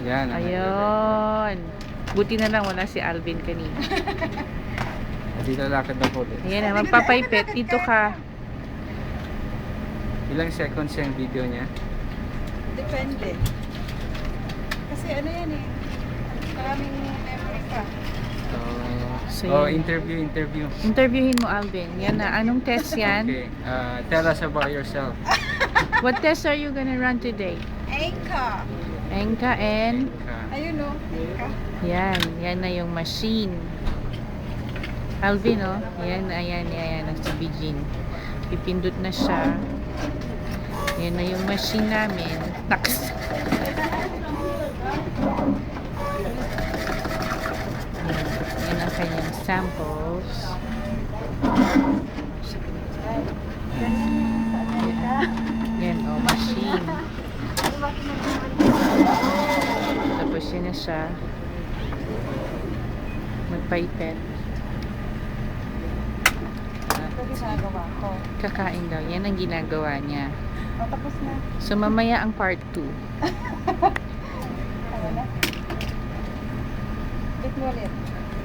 Yan. Ayun. Buti na lang wala si Alvin kanina. Dito lakad na po ulit. Ayan na, magpapaipit. Dito ka. Ilang seconds yung video niya? Depende. Kasi ano yan eh. Maraming memory pa. So, yan. Interview. Interviewin mo, Alvin. Yan na. Anong test yan? Okay. Tell us about yourself. What test are you gonna run today? Anchor. Enka and... Ayun o. Anchor. Yan. Yan na yung machine. Alvin, oh. Yan. Ang si Bijin. Pipindot na siya. Yan na yung machine namin. Taks. Yan ang kanyang samples. Yan, oh, machine. Tapos yun na siya. Magpaipet. Ito ginagawa ko. Kakain daw. Yan ang ginagawa niya. O, tapos na. So, mamaya ang part 2. Ano na? Bit mo ulit.